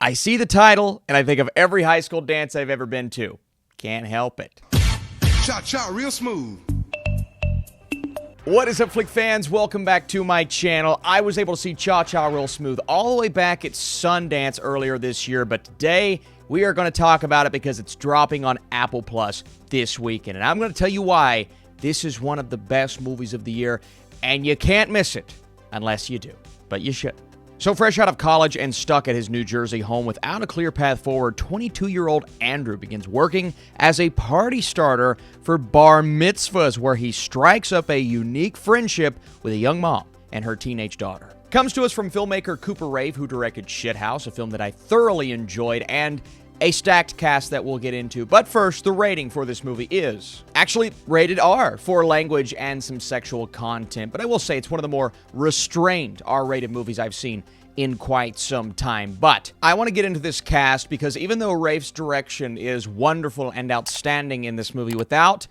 I see the title, and I think of every high school dance I've ever been to. Can't help it. Cha-cha, real smooth. What is up, Flick fans? Welcome back to my channel. I was able to see Cha-Cha Real Smooth all the way back at Sundance earlier this year, but today we are going to talk about it because it's dropping on Apple Plus this weekend, and I'm going to tell you why this is one of the best movies of the year, and you can't miss it unless you do, but you should. So fresh out of college and stuck at his New Jersey home without a clear path forward, 22-year-old Andrew begins working as a party starter for Bar Mitzvahs, where he strikes up a unique friendship with a young mom and her teenage daughter. Comes to us from filmmaker Cooper Raiff, who directed Shithouse, a film that I thoroughly enjoyed, and a stacked cast that we'll get into. But first, the rating for this movie is actually rated R for language and some sexual content. But I will say it's one of the more restrained R-rated movies I've seen in quite some time. But I want to get into this cast because even though Raiff's direction is wonderful and outstanding in this movie, without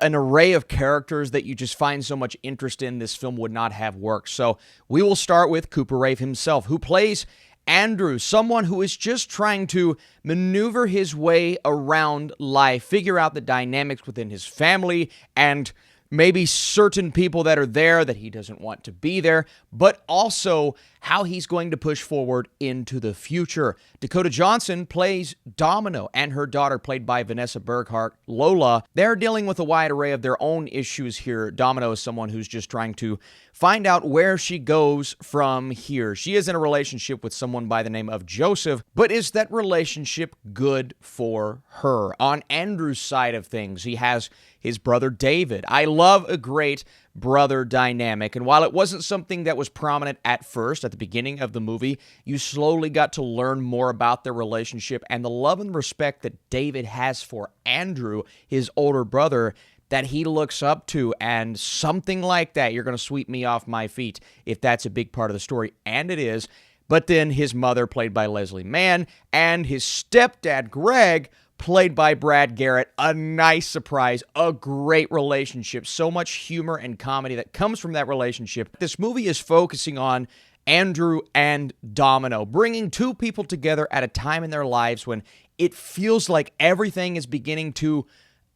an array of characters that you just find so much interest in, this film would not have worked. So we will start with Cooper Raiff himself, who plays Andrew, someone who is just trying to maneuver his way around life, figure out the dynamics within his family and maybe certain people that are there that he doesn't want to be there, but also how he's going to push forward into the future. Dakota Johnson plays Domino, and her daughter, played by Vanessa Burke, Lola. They're dealing with a wide array of their own issues here. Domino is someone who's just trying to find out where she goes from here. She is in a relationship with someone by the name of Joseph, but is that relationship good for her? On Andrew's side of things, he has his brother David. I love a great brother dynamic, and while it wasn't something that was prominent at first, at the beginning of the movie, you slowly got to learn more about their relationship and the love and respect that David has for Andrew, his older brother, that he looks up to, and something like that, you're going to sweep me off my feet if that's a big part of the story, and it is. But then his mother, played by Leslie Mann, and his stepdad, Greg, played by Brad Garrett, a nice surprise, a great relationship, so much humor and comedy that comes from that relationship. This movie is focusing on Andrew and Domino, bringing two people together at a time in their lives when it feels like everything is beginning to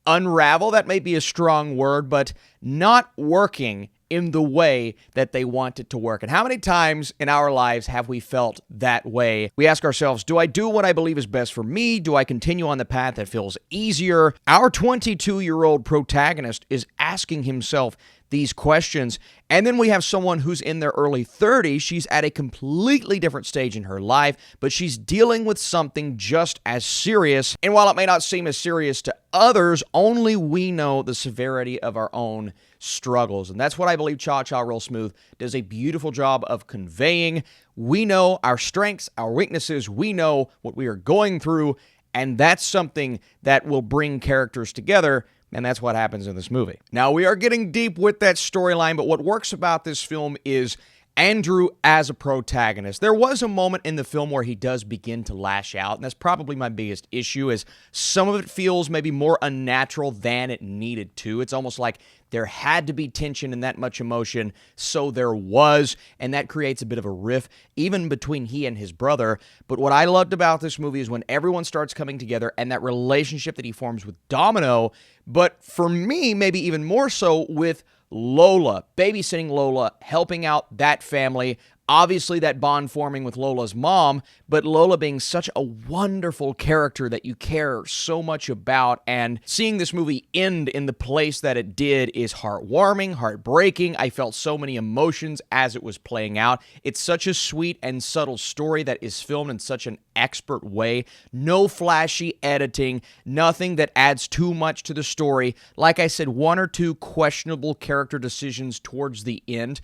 unravel. That may be a strong word, but not working in the way that they want it to work. And how many times in our lives have we felt that way? We ask ourselves, do I do what I believe is best for me? Do I continue on the path that feels easier? Our 22-year-old protagonist is asking himself these questions. And then we have someone who's in their early 30s. She's at a completely different stage in her life, but she's dealing with something just as serious. And while it may not seem as serious to others, only we know the severity of our own struggles. And that's what I believe Cha-Cha Real Smooth does a beautiful job of conveying. We know our strengths, our weaknesses. We know what we are going through. And that's something that will bring characters together. And that's what happens in this movie. Now, we are getting deep with that storyline, but what works about this film is Andrew as a protagonist. There was a moment in the film where he does begin to lash out, and that's probably my biggest issue, is some of it feels maybe more unnatural than it needed to. It's almost like there had to be tension and that much emotion, so there was, and that creates a bit of a rift, even between he and his brother. But what I loved about this movie is when everyone starts coming together and that relationship that he forms with Domino, but for me, maybe even more so with Lola, babysitting Lola, helping out that family. Obviously, that bond forming with Lola's mom, but Lola being such a wonderful character that you care so much about, and seeing this movie end in the place that it did is heartwarming, heartbreaking. I felt so many emotions as it was playing out. It's such a sweet and subtle story that is filmed in such an expert way. No flashy editing, nothing that adds too much to the story. Like I said, one or two questionable character decisions towards the end,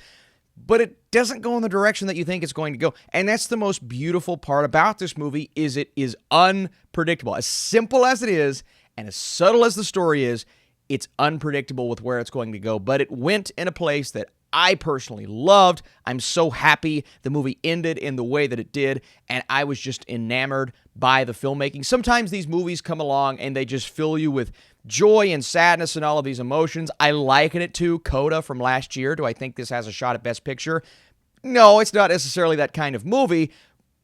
but it doesn't go in the direction that you think it's going to go. And that's the most beautiful part about this movie, is it is unpredictable. As simple as it is, and as subtle as the story is, it's unpredictable with where it's going to go. But it went in a place that I personally loved. I'm so happy the movie ended in the way that it did, and I was just enamored by the filmmaking. Sometimes these movies come along and they just fill you with joy and sadness and all of these emotions. I liken it to Coda from last year. Do I think this has a shot at Best Picture? No, it's not necessarily that kind of movie,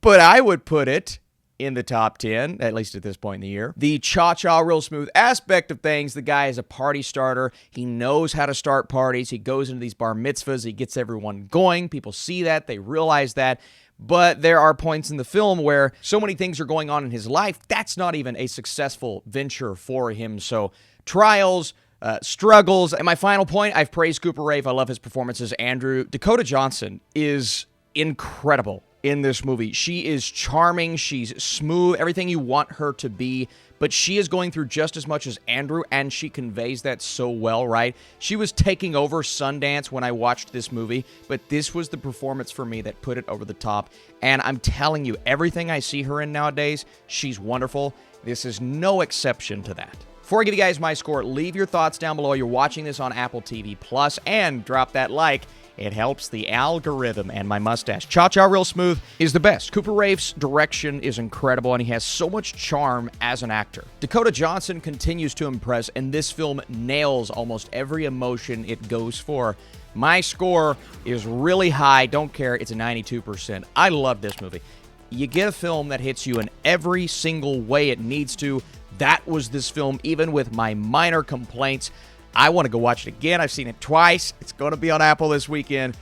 but I would put it in the top 10, at least at this point in the year. The cha-cha real smooth aspect of things, the guy is a party starter. He knows how to start parties. He goes into these bar mitzvahs. He gets everyone going. People see that. They realize that. But there are points in the film where so many things are going on in his life, that's not even a successful venture for him. So trials, struggles. And my final point, I've praised Cooper Raiff. I love his performance as Andrew. Dakota Johnson is incredible in this movie. She is charming. She's smooth, everything you want her to be. But she is going through just as much as Andrew, and she conveys that so well, right? She was taking over Sundance when I watched this movie, but this was the performance for me that put it over the top. And I'm telling you, everything I see her in nowadays, she's wonderful. This is no exception to that. Before I give you guys my score, leave your thoughts down below. You're watching this on Apple TV Plus, and drop that like. It helps the algorithm. And my mustache, Cha-Cha Real Smooth, is the best. Cooper Raiff's direction is incredible, and he has so much charm as an actor. Dakota Johnson continues to impress, and this film nails almost every emotion it goes for. My score is really high. Don't care. It's a 92%. I love this movie. You get a film that hits you in every single way it needs to. That was this film, even with my minor complaints. I want to go watch it again. I've seen it twice. It's going to be on Apple this weekend.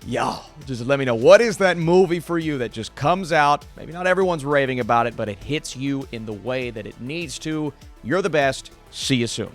Y'all, just let me know, what is that movie for you that just comes out? Maybe not everyone's raving about it, but it hits you in the way that it needs to. You're the best. See you soon.